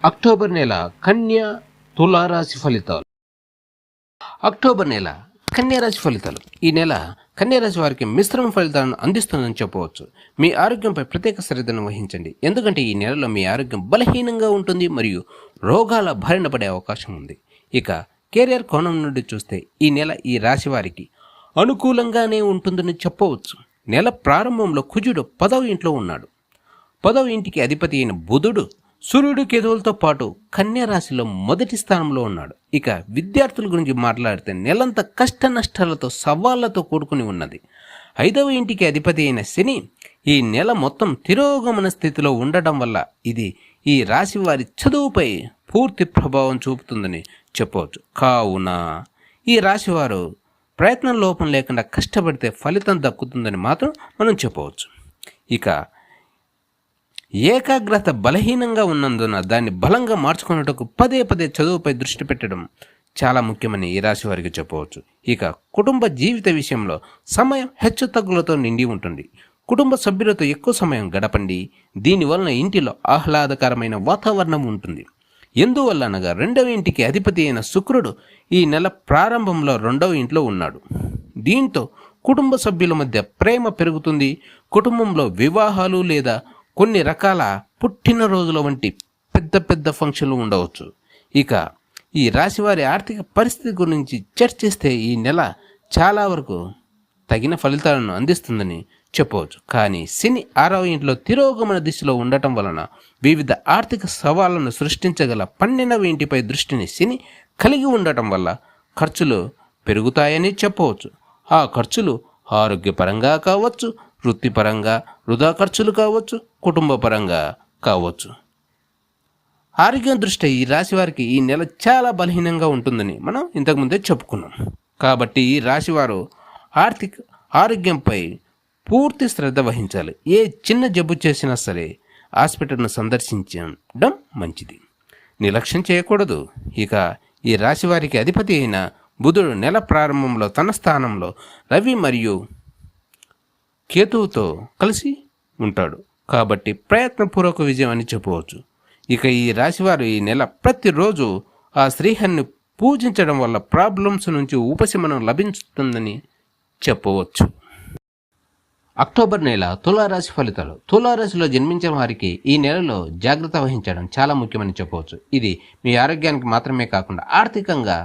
October నెల కన్యా తులారాశి ఫలితాలు. అక్టోబర్ నెల కన్యారాశి ఫలితాలు. ఈ నెల కన్యారాశి వారికి మిశ్రమ ఫలితాలను అందిస్తుందని చెప్పవచ్చు. మీ ఆరోగ్యంపై ప్రత్యేక శ్రద్ధను వహించండి, ఎందుకంటే ఈ నెలలో మీ ఆరోగ్యం బలహీనంగా ఉంటుంది మరియు రోగాల బారిన పడే అవకాశం ఉంది. ఇక కెరియర్ కోణం నుండి చూస్తే ఈ నెల ఈ రాశి వారికి అనుకూలంగానే ఉంటుందని చెప్పవచ్చు. నెల ప్రారంభంలో కుజుడు 10వ ఇంట్లో ఉన్నాడు. 10వ ఇంటికి అధిపతి అయిన బుధుడు సూర్యుడు కేతువులతో పాటు కన్యా రాశిలో మొదటి స్థానంలో ఉన్నాడు. ఇక విద్యార్థుల గురించి మాట్లాడితే నెలంతా కష్ట నష్టాలతో సవాళ్లతో కూడుకుని ఉన్నది. 5వ ఇంటికి అధిపతి అయిన శని ఈ నెల మొత్తం తిరోగమన స్థితిలో ఉండటం వల్ల ఇది ఈ రాశి వారి చదువుపై పూర్తి ప్రభావం చూపుతుందని చెప్పవచ్చు. కావున ఈ రాశివారు ప్రయత్నం లోపం లేకుండా కష్టపడితే ఫలితం దక్కుతుందని మాత్రం మనం చెప్పవచ్చు. ఇక ఏకాగ్రత బలహీనంగా ఉన్నందున దాన్ని బలంగా మార్చుకున్నట్టుకు పదే పదే చదువుపై దృష్టి పెట్టడం చాలా ముఖ్యమని ఈ రాశి వారికి చెప్పవచ్చు. ఇక కుటుంబ జీవిత విషయంలో సమయం హెచ్చుతగ్గులతో నిండి ఉంటుంది. కుటుంబ సభ్యులతో ఎక్కువ సమయం గడపండి. దీనివలన ఇంటిలో ఆహ్లాదకరమైన వాతావరణం ఉంటుంది. ఎందువల్ల అనగా 2వ ఇంటికి అధిపతి అయిన శుక్రుడు ఈ నెల ప్రారంభంలో 2వ ఇంట్లో ఉన్నాడు. దీంతో కుటుంబ సభ్యుల మధ్య ప్రేమ పెరుగుతుంది. కుటుంబంలో వివాహాలు లేదా కొన్ని రకాల పుట్టినరోజుల వంటి పెద్ద పెద్ద ఫంక్షన్లు ఉండవచ్చు. ఇక ఈ రాశివారి ఆర్థిక పరిస్థితి గురించి చర్చిస్తే ఈ నెల చాలా వరకు తగిన ఫలితాలను అందిస్తుందని చెప్పవచ్చు. కానీ శని 6వ ఇంట్లో తిరోగమన దిశలో ఉండటం వలన వివిధ ఆర్థిక సవాళ్లను సృష్టించగల 12వ ఇంటిపై దృష్టిని శని కలిగి ఉండటం వల్ల ఖర్చులు పెరుగుతాయని చెప్పవచ్చు. ఆ ఖర్చులు ఆరోగ్యపరంగా కావచ్చు, వృత్తిపరంగా వృధా ఖర్చులు కావచ్చు, కుటుంబ పరంగా కావచ్చు. ఆరోగ్యం దృష్ట్యా ఈ రాశి వారికి ఈ నెల చాలా బలహీనంగా ఉంటుందని మనం ఇంతకుముందే చెప్పుకున్నాం. కాబట్టి ఈ రాశివారు ఆరోగ్యంపై పూర్తి శ్రద్ధ వహించాలి. ఏ చిన్న జబ్బు చేసినా సరే హాస్పిటల్ను సందర్శించడం మంచిది, నిర్లక్ష్యం చేయకూడదు. ఇక ఈ రాశి వారికి అధిపతి అయిన బుధుడు నెల ప్రారంభంలో తన స్థానంలో రవి మరియు కేతువుతో కలిసి ఉంటాడు. కాబట్టి ప్రయత్నపూర్వక విజయం అని చెప్పవచ్చు. ఇక ఈ రాశివారు ఈ నెల ప్రతిరోజు ఆ శ్రీహరిని పూజించడం వల్ల ప్రాబ్లమ్స్ నుంచి ఉపశమనం లభించుతుందని చెప్పవచ్చు. అక్టోబర్ నెల తులారాశి ఫలితాలు. తులారాశిలో జన్మించిన వారికి ఈ నెలలో జాగ్రత్త వహించడం చాలా ముఖ్యమని చెప్పవచ్చు. ఇది మీ ఆరోగ్యానికి మాత్రమే కాకుండా ఆర్థికంగా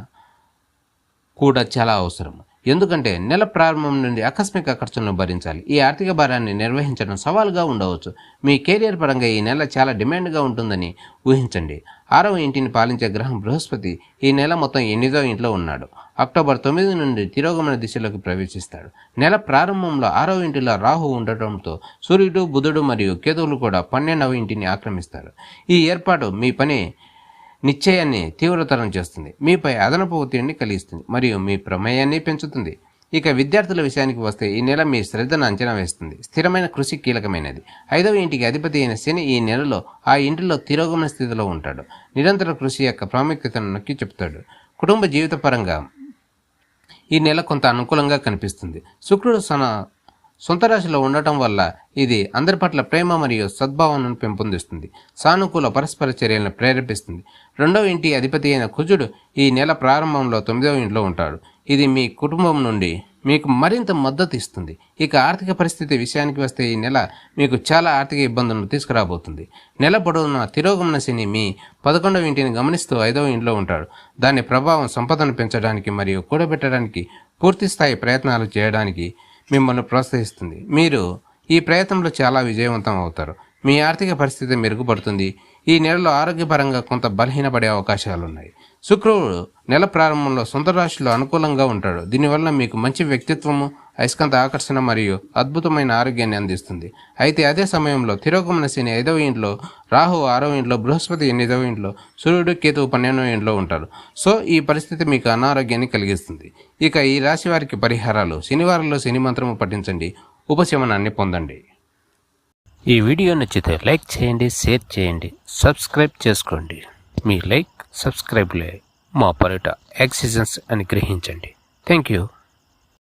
కూడా చాలా అవసరం. ఎందుకంటే నెల ప్రారంభం నుండి ఆకస్మిక ఖర్చులను భరించాలి. ఈ ఆర్థిక భారాన్ని నిర్వహించడం సవాలుగా ఉండవచ్చు. మీ కెరియర్ పరంగా ఈ నెల చాలా డిమాండ్గా ఉంటుందని ఊహించండి. 6వ ఇంటిని పాలించే గ్రహం బృహస్పతి ఈ నెల మొత్తం 8వ ఇంట్లో ఉన్నాడు. అక్టోబర్ 9 నుండి తిరోగమన దిశలోకి ప్రవేశిస్తాడు. నెల ప్రారంభంలో 6వ ఇంటిలో రాహు ఉండటంతో సూర్యుడు, బుధుడు మరియు కేతువులు కూడా 12వ ఇంటిని ఆక్రమిస్తారు. ఈ ఏర్పాటు మీ పని నిశ్చయాన్ని తీవ్రతరం చేస్తుంది, మీపై అదనపు ఒత్తిడిని కలిగిస్తుంది మరియు మీ ప్రమేయాన్ని పెంచుతుంది. ఇక విద్యార్థుల విషయానికి వస్తే ఈ నెల మీ శ్రద్ధను అంచనా వేస్తుంది. స్థిరమైన కృషి కీలకమైనది. 5వ ఇంటికి అధిపతి అయిన శని ఈ నెలలో ఆ ఇంటిలో తిరోగమన స్థితిలో ఉంటాడు. నిరంతర కృషి యొక్క ప్రాముఖ్యతను నొక్కి చెప్తాడు. కుటుంబ జీవిత పరంగా ఈ నెల కొంత అనుకూలంగా కనిపిస్తుంది. శుక్రుడు సొంత రాశిలో ఉండటం వల్ల ఇది అందరి పట్ల ప్రేమ మరియు సద్భావనను పెంపొందిస్తుంది. సానుకూల పరస్పర చర్యలను ప్రేరేపిస్తుంది. 2వ ఇంటి అధిపతి అయిన కుజుడు ఈ నెల ప్రారంభంలో 9వ ఇంట్లో ఉంటాడు. ఇది మీ కుటుంబం నుండి మీకు మరింత మద్దతు ఇస్తుంది. ఇక ఆర్థిక పరిస్థితి విషయానికి వస్తే ఈ నెల మీకు చాలా ఆర్థిక ఇబ్బందులను తీసుకురాబోతుంది. నెల పొడవునా తిరోగమన శని మీ 11వ ఇంటిని గమనిస్తూ 5వ ఇంట్లో ఉంటాడు. దాని ప్రభావం సంపదను పెంచడానికి మరియు కూడబెట్టడానికి పూర్తిస్థాయి ప్రయత్నాలు చేయడానికి మిమ్మల్ని ప్రోత్సహిస్తుంది. మీరు ఈ ప్రయత్నంలో చాలా విజయవంతం అవుతారు. మీ ఆర్థిక పరిస్థితి మెరుగుపడుతుంది. ఈ నెలలో ఆరోగ్యపరంగా కొంత బలహీనపడే అవకాశాలున్నాయి. శుక్రుడు నెల ప్రారంభంలో సొంత రాశిలో అనుకూలంగా ఉంటాడు. దీనివల్ల మీకు మంచి వ్యక్తిత్వము, అయస్కాంత ఆకర్షణ మరియు అద్భుతమైన ఆరోగ్యాన్ని అందిస్తుంది. అయితే అదే సమయంలో తిరోగమన శని 5వ ఇంట్లో, రాహు 6వ ఇంట్లో, బృహస్పతి 8వ ఇంట్లో, సూర్యుడు, కేతువు 12వ ఇంట్లో ఉంటారు. సో ఈ పరిస్థితి మీకు అనారోగ్యాన్ని కలిగిస్తుంది. ఇక ఈ రాశి వారికి పరిహారాలు: శనివారంలో శని మంత్రము పఠించండి, ఉపశమనాన్ని పొందండి. ఈ వీడియో నచ్చితే లైక్ చేయండి, షేర్ చేయండి, సబ్స్క్రైబ్ చేసుకోండి. మీ లైక్, సబ్స్క్రైబ్లే మా పరిట ఆక్సిజన్స్ అని గ్రహించండి. Thank you.